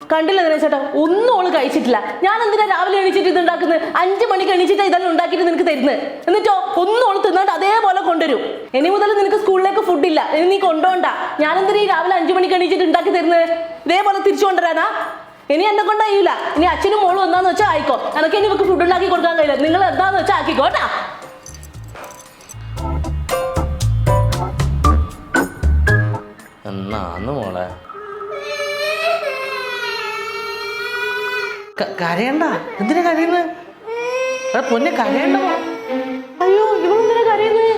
കണ്ടില്ല ദിനേശേട്ടാ, ഒന്നും ഓള് കഴിച്ചിട്ടില്ല. ഞാൻ എന്തിനാ രാവിലെ എണീച്ചിട്ട് ഇത് ഉണ്ടാക്കുന്നത്? 5 മണിക്ക് എണീച്ചിട്ട് ഇതെല്ലാം ഉണ്ടാക്കിയിട്ട് നിനക്ക് തരുന്നത്. എന്നിട്ടോ ഒന്നും ഓള് തിന്നാണ്ട് അതേപോലെ കൊണ്ടുവരും. ഇനി മുതൽ നിനക്ക് സ്കൂളിലേക്ക് ഫുഡില്ല, ഇനി നീ കൊണ്ടുപോണ്ട. ഞാൻ എന്തിനാ ഈ രാവിലെ 5 മണിക്ക് എണീച്ചിട്ട് ഉണ്ടാക്കി തരുന്നത്? ഇതേപോലെ തിരിച്ചു കൊണ്ടുവരാനാ? ഇനി എന്നെ കൊണ്ടായില്ല. ഇനി അച്ഛനും മോളും എന്താന്ന് വെച്ചാൽ ആയിക്കോ. എനക്ക് ഇനി ഇവർക്ക് ഫുഡ് ഉണ്ടാക്കി കൊടുക്കാൻ കഴിയില്ല. നിങ്ങൾ എന്താന്ന് വെച്ചാൽ ആക്കിക്കോട്ടാ. എന്നാന്ന് മോളെ കരയണ്ട. എന്തിനാ കരയുന്നത്? പൊന്നെ കരയണ്ട. അയ്യോ, ഇവളെന്തിനാ കരയുന്നത്?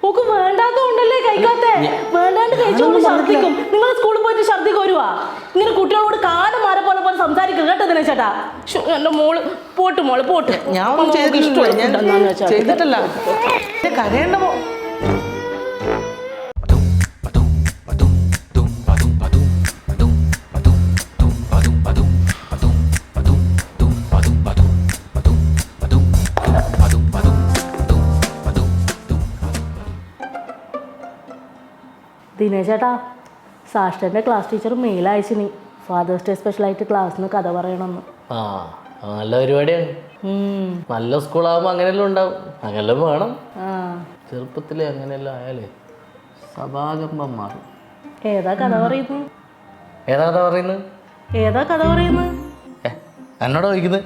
ഓക്ക് വേണ്ടാത്തോണ്ടല്ലേ കഴിക്കാത്തെ. വേണ്ടാണ്ട് കഴിച്ചോണ്ട് ഛർദിക്കും. നിങ്ങൾ സ്കൂളിൽ പോയിട്ട് ഛർദിക്ക് വരുവാ? ഇങ്ങനെ കുട്ടികളോട് കാലമാരെ പോലെ പോലെ സംസാരിക്കും കേട്ടോ ദിനേശേട്ടാ. എന്റെ മോള് പോട്ട്, മോള് പോട്ട്. ഞാൻ ചെയ്തിട്ടില്ല. കരയണ്ട. ദിനേശേട്ടാ, സാഷ്ഠന്റെ ക്ലാസ് ടീച്ചർ മെയിൽ അയച്ചിനി ഫാദേഴ്സ് ഡേ സ്പെഷ്യലായിട്ട് ക്ലാസ്സിന് കഥ പറയണമെന്ന്. ആ, നല്ല പരിപാടിയാണ്. നല്ല സ്കൂളാകുമ്പോൾ അങ്ങനെയെല്ലാം ഉണ്ടാവും. അങ്ങനെല്ലാം വേണം. ചെറുപ്പത്തിലെ അങ്ങനെയെല്ലാം ആയാലേ സഭാകമ്പം മാറും. ഏതാ കഥ പറയുന്നത്? ഏതാ കഥ പറയുന്നത്? ഏതാ കഥ പറയുന്നത്? എന്നോട് ചോദിക്കുന്നത്?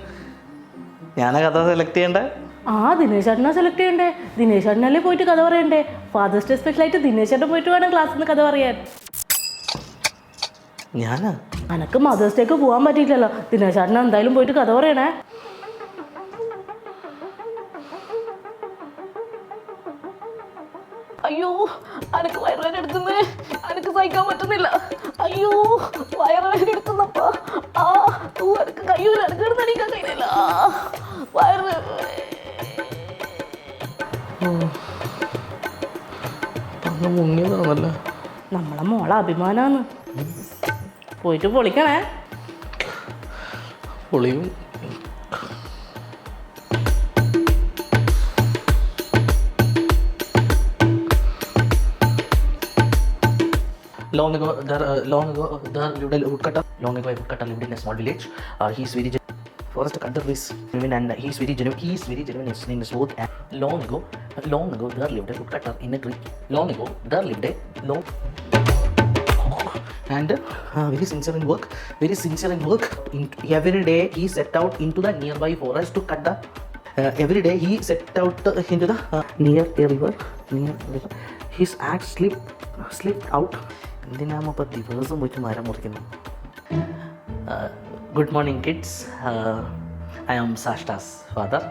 ഞാനാ കഥ സെലക്ട് ചെയ്യണ്ടേ? ആ, ദിനേശേട്ടനാ സെലക്ട് ചെയ്യണ്ടേ. ദിനേശേട്ടനല്ലേ പോയിട്ട് കഥ പറയണ്ടേ. ഫാദേഴ്സ് ഡേ സ്പെഷ്യലായിട്ട് ദിനേശേട്ടൻ പോയിട്ട് വേണം ക്ലാസ്സിൽ നിന്ന് കഥ പറയാൻ. ഞാനാ? അനക്ക് മദേഴ്സ് ഡേക്ക് പോകാൻ പറ്റിയില്ലല്ലോ. ദിനേശേട്ടൻ എന്തായാലും പോയിട്ട് കഥ പറയണേ. അയ്യോ, അനക്ക് വയറുവേദന എടുക്കുന്നേ. അനക്ക് സഹിക്കാൻ പറ്റുന്നില്ല. അയ്യോ, വയറുവേദന എടുക്കുന്നപ്പ. അനക്ക് കയ്യൂല. അനക്ക് എടുത്തടിക്കാൻ കഴിയില്ല. വയറ് മുങ്ങിയതാണല്ലോ. നമ്മളെ മോളെ അഭിമാനാന്ന്. പോയിട്ട് പൊളിക്കണേ. പൊളിയും. Long ago, there lived a woodcutter. Long ago, a woodcutter lived in a small village. He is very forest cutter is genuine, and he is very genuine. He is very genuine. His name is Wood. And long ago, there lived a woodcutter in a tree. Long ago, there lived a and very sincere in work. Every day, he set out into the nearby forest to cut the. Every day, he set out into the near a river. His axe slipped out. Good morning, kids. I am Sashta's father.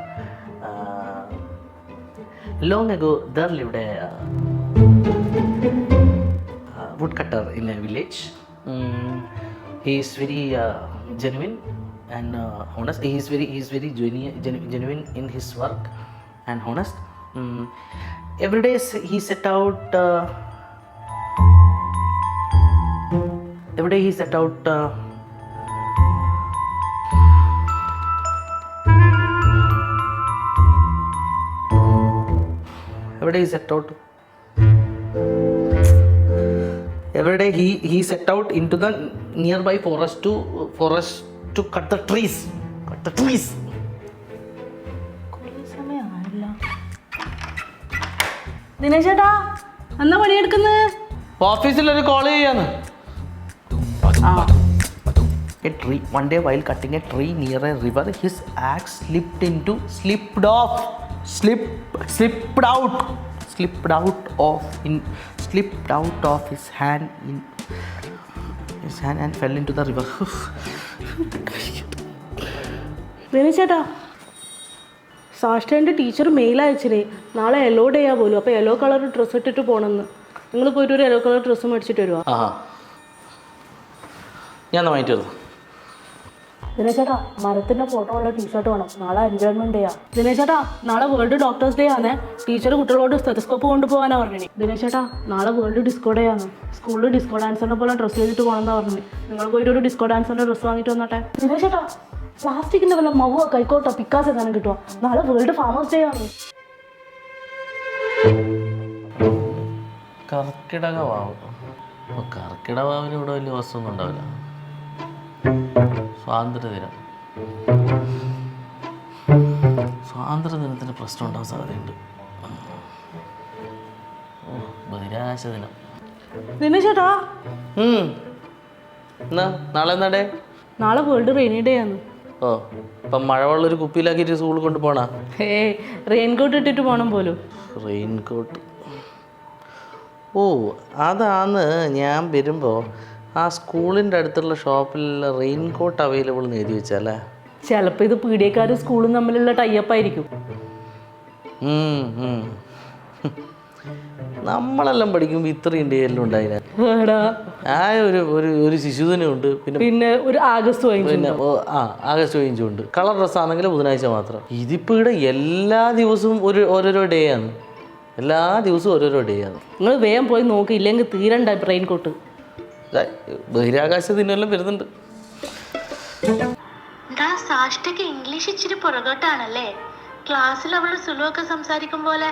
Long ago, there lived a woodcutter in a village. He is very genuine and honest. He is very genuine in his work and honest. Every day he set out. Every day he set out. Every day he set out. Every day he set out into the nearby forest to cut the trees. ദിനേശേട്ടാ, എന്നാ പണിയെടുക്കുന്നത്? ഓഫീസിൽ ഒരു call ചെയ്യാന്ന്. A tree. One day, while cutting a tree near a river, his axe slipped out of his hand and fell into the river. ദിനേശേട്ടാ, സാഷ്ഠേൻ്റെ teacher mail അയച്ചില്ലേ നാളെ yellow ഡേയാ പോലും. അപ്പോൾ യെല്ലോ കളർ ഡ്രസ്സ് ഇട്ടിട്ട് പോകണമെന്ന്. നിങ്ങൾ പോയിട്ട് ഒരു യെല്ലോ കളർ ഡ്രസ്സ് മേടിച്ചിട്ട് വരുവാ. ഞാൻ വാങ്ങിട്ട് വരുന്നു. ദിനേശേട്ടാ, മരത്തിൻ്റെ ഫോട്ടോ ഉള്ള ടീഷർട്ട് വേണം. നാളെ എൻജോയ്മെൻറ്റ് ഡേയാ. ദിനേശേട്ടാ, നാളെ വേൾഡ് ഡോക്ടേഴ്സ് ഡേ ആണേ. ടീച്ചർ കുട്ടികളോട് സ്റ്റെതസ്കോപ്പ് കൊണ്ടുപോകാനാണ് പറഞ്ഞത്. ദിനേശേട്ടാ, നാളെ വേൾഡ് ഡിസ്കോ ഡേ ആണ്. സ്കൂളിൽ ഡിസ്കോ ഡാൻസറിനെ പോലെ ഡ്രസ്സ് ചെയ്തിട്ട് പോകണമെന്നാണ് പറഞ്ഞത്. നിങ്ങൾ പോയിട്ട് ഒരു ഡിസ്കോ ഡാൻസറിൻ്റെ ഡ്രസ്സ് വാങ്ങിയിട്ട് വന്നോട്ടെ. ദിനേശേട്ടാ, പ്ലാസ്റ്റിക്കിൻ്റെ വല്ല മവോ കൈക്കോട്ടോ പിക്കാസ് എങ്ങനെ കിട്ടുമോ? നാളെ വേൾഡ് ഫാമേഴ്സ് ഡേ ആണ്. കർക്കിടകമാവും. അപ്പോൾ കർക്കിടവാവിന് ഇവിടെ വലിയ വസ്തുവൊന്നും ഉണ്ടാവില്ല. സ്വാതന്ത്ര്യദിനത്തിന് പ്രശ്നം ഉണ്ടാകാൻ സാധ്യതയുണ്ട്. ബഹിരാകാശ ദിനം. ദിനേശ് ചേട്ടാ, എന്നാ നാളെ എന്നാടേ? നാളെ വേൾഡ് റെയിനി ഡേ ആണ്. ഓ, അപ്പം മഴവെള്ളൊരു കുപ്പിയിലാക്കിയിട്ട് സ്കൂളിൽ കൊണ്ട് പോണാ? റെയിൻകോട്ട് ഇട്ടിട്ട് പോകണം പോലും. റെയിൻകോട്ട്? ഓ, അതാന്ന് ഞാൻ വരുമ്പോൾ ആ സ്കൂളിൻ്റെ അടുത്തുള്ള ഷോപ്പിൽ റെയിൻകോട്ട് അവൈലബിൾ എന്ന് എഴുതി വെച്ചല്ലേ? ചിലപ്പോൾ ഇത് പീഡിയക്കാരും സ്കൂളും തമ്മിലുള്ള ടൈപ്പ് ആയിരിക്കും. നമ്മളെല്ലാം പഠിക്കുമ്പോൾ ഇത്രയും ഇന്ത്യയിലും ഉണ്ടായില്ല. ആ ഒരു ശിശുദിനമുണ്ട്, പിന്നെ ഒരു ആഗസ്റ്റ് 15, പിന്നെ ആഗസ്റ്റ് 15 ഉണ്ട്. കളർ ഡ്രസ്സാണെങ്കിൽ ബുധനാഴ്ച മാത്രം. ഇതിപ്പോൾ ഇവിടെ എല്ലാ ദിവസവും ഓരോരോ ഡേ ആണ്. എല്ലാ ദിവസവും ഓരോരോ ഡേ ആണ്. നിങ്ങൾ വേഗം പോയി നോക്കി, ഇല്ലെങ്കിൽ തീരണ്ട റെയിൻകോട്ട്. ബഹിരാകാശ ദിനമെല്ലാം വരുന്നുണ്ട്. സാഷ്ടക്ക് ഇംഗ്ലീഷ് ഇച്ചിരി പുറകോട്ടാണല്ലേ? ക്ലാസ്സിൽ അവള് സുലുവൊക്കെ സംസാരിക്കും പോലെ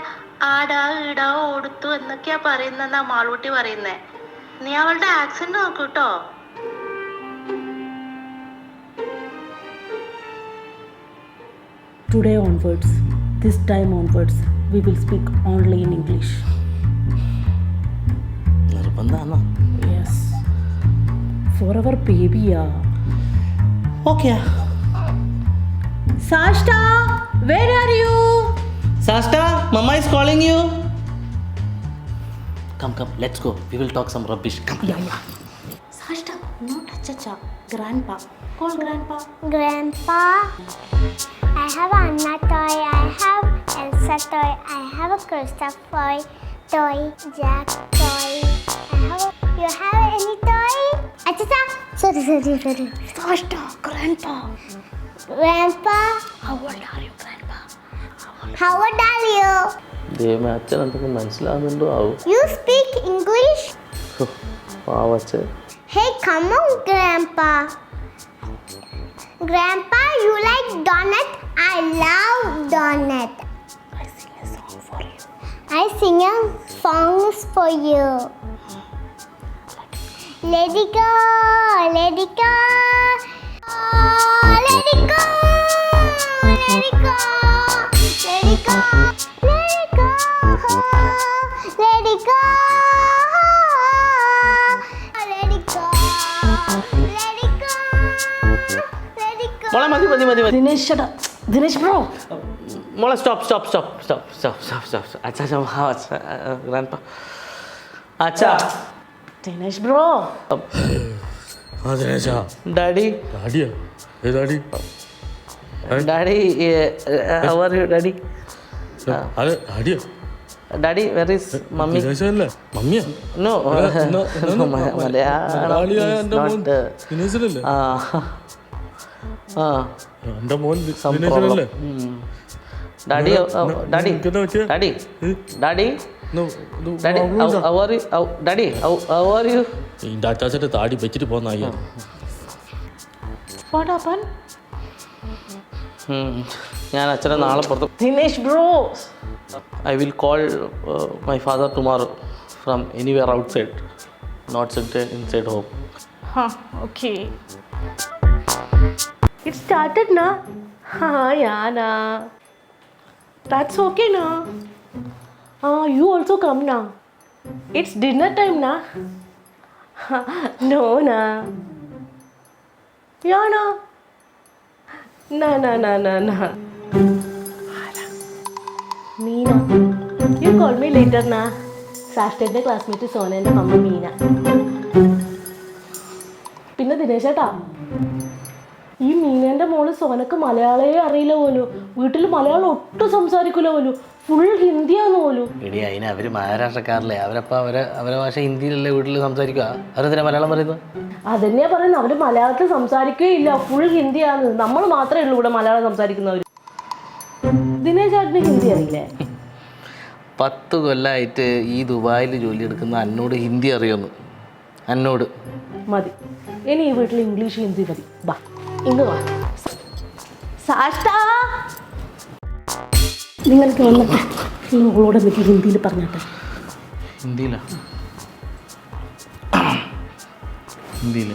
ആടാ ഈടാ ഓടുത്തു എന്നൊക്കെയാ പറയുന്നെന്നാ മാളൂട്ടി പറയുന്നേ. നീ അവളുടെ accent നോക്കൂട്ടോ. Today onwards, this time onwards, we will speak only in English. നിർബന്ധമാണോ? Yes. For our baby, yeah. Okay. Sashta, where are you? Sashta, Mama is calling you. Come, let's go. We will talk some rubbish. Come. Yeah. Sashta, not Chacha, Grandpa. Call Grandpa. Grandpa, I have Anna toy, I have Elsa toy, I have a Christopher toy, Jack toy. You have any toy? Acha, sorry. Sashta, Grandpa. Grandpa, How old are you, Grandpa? how old are you? ദൈവമേ, അച്ഛൻ എന്തെങ്കിലും മനസ്സിലാകുന്നുണ്ടോ ആവും? You speak English? പാവച്ചേ. Hey, come on, Grandpa. Grandpa, you like donut? I love donut. I sing a song for you. I sing a songs for you. Let it go, let it go, let it go, let it go, let it go, let it go, let it go, let it go, let it go, let it go. മോളെ മതി. Dinesh, shut up. Dinesh, bro. മോളെ stop. അച്ഛാ, grandpa. അച്ഛാ. Dinesh, bro. Daddy. Daddy, how are you, daddy? Daddy, where is mummy? No, Malayalam daddy, how are you? അച്ചാച്ചന്റെ താടി വെച്ചിട്ട് പോന്ന അയ്യാ. What happened? ഞാൻ അച്ഛനെ നാളെ പുറത്ത്. Dinesh, bro. I will call my father tomorrow from anywhere outside, not inside home. Okay. It started, na? Yeah, na. That's okay, na. You also come, na. It's dinner time, na. No, na. Yeah, na. Na. Meena. You call me later, na. Saturday classmate Sona and Mama Meena. പിന്നെ ദിനേശ് ചേട്ടാ, ഈ മീനേൻ്റെ മോള് സോനക്ക് മലയാളമേ അറിയില്ല പോലും. വീട്ടിൽ മലയാളം ഒട്ടും സംസാരിക്കില്ല പോലും. ഫുൾ ഹിന്ദിയാന്ന് പോലും. എടി, അതിന് അവർ മഹാരാഷ്ട്രക്കാരല്ലേ, അവരപ്പോൾ അവരെ ഭാഷ ഹിന്ദിയിലല്ലേ വീട്ടിൽ സംസാരിക്കുക. അവരെന്തിനാ മലയാളം പറയുന്നത്? അതന്നെയാ പറയുന്നത്, അവർ മലയാളത്തിൽ സംസാരിക്കുകയില്ല, ഫുൾ ഹിന്ദിയാണ്. നമ്മൾ മാത്രമേ ഉള്ളൂ ഇവിടെ മലയാളം സംസാരിക്കുന്നവർ. ദിനേശ് ചേട്ടന് ഹിന്ദി അറിയില്ലേ? 10 കൊല്ലമായിട്ട് ഈ ദുബായിൽ ജോലി എടുക്കുന്ന എന്നോട് ഹിന്ദി അറിയുന്നു. എന്നോട് മതി. ഇനി ഈ വീട്ടിൽ ഇംഗ്ലീഷ് ഹിന്ദി മതി. ബാ, ഇങ്ങ് വാ. സാഷ്ടാ, നിങ്ങൾക്ക് വന്നിട്ട് ഈ മോളോട് എനിക്ക് ഹിന്ദിയിൽ പറഞ്ഞാട്ടെ. ഹിന്ദിയിലാ? ഹിന്ദിയിൽ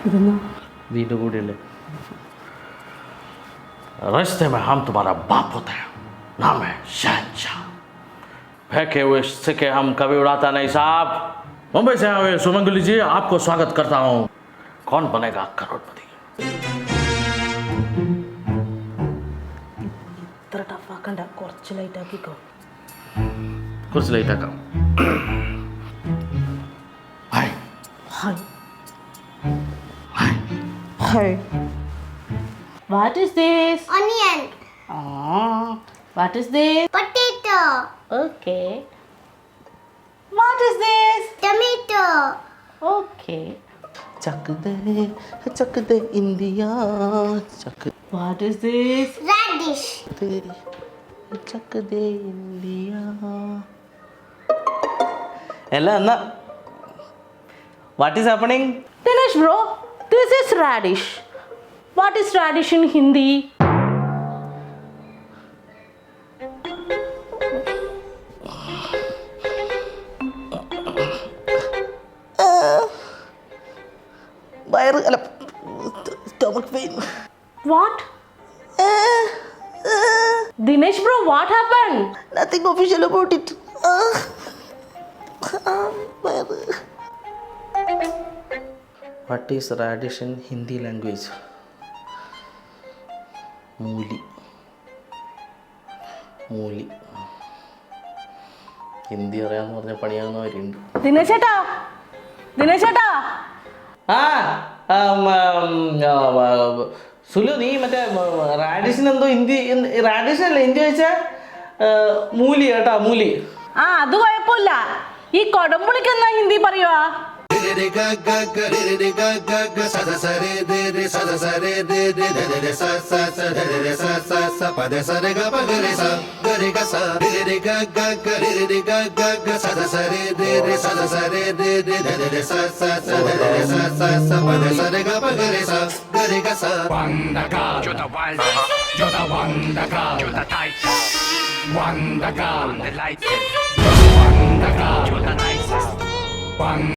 ഇതെന്നാ വീണ്ടും കൂടിയല്ലേ रास्ते में हम तुम्हारा बाप होते हैं नाम है शहनशाह फेंके हुए सिक्के हम कभी उड़ाता नहीं साहब मुंबई से आए हुए सुमंगली जी आपको स्वागत करता हूँ कौन बनेगा करोड़पति ഇത്ര ടഫാക്കണ്ട, കുറച്ച് ലൈറ്റ് ആക്കിക്കോ. कुछ नहीं था काम hi hi hi. What is this? Onion. വാട്ട് ഈസ് ദിസ്? Potato. Okay. What is this? Tomato. Okay. Chak De India Chak what is this? Radish. तेरी चक दे इंडिया എല്ലാം എന്നാ what is happening Dinesh bro, this is radish. What is radish in Hindi? വയറ് അല്ല stomach pain What? Dinesh bro, what happened? Nothing official about it what is radish in Hindi language mooli mooli Hindi അറിയാമെന്ന് പറഞ്ഞ പണിയാവുന്നവരുണ്ട് Dinesh ചേട്ടാ, ദിനേശ് ചേട്ടാ. ആ സുലു നീ മറ്റേ റാഡിഷിന് എന്തോ ഹിന്ദി റാഡിഷനല്ലേ ഹിന്ദി വെച്ചാൽ മൂലി കേട്ടാ മൂലി ആ അത് കുഴപ്പമില്ല. ഈ കൊടംപുളിക്ക് എന്നാ ഹിന്ദി പറയുവാ? Wonder girl, the lights. Wonder girl, the nicest.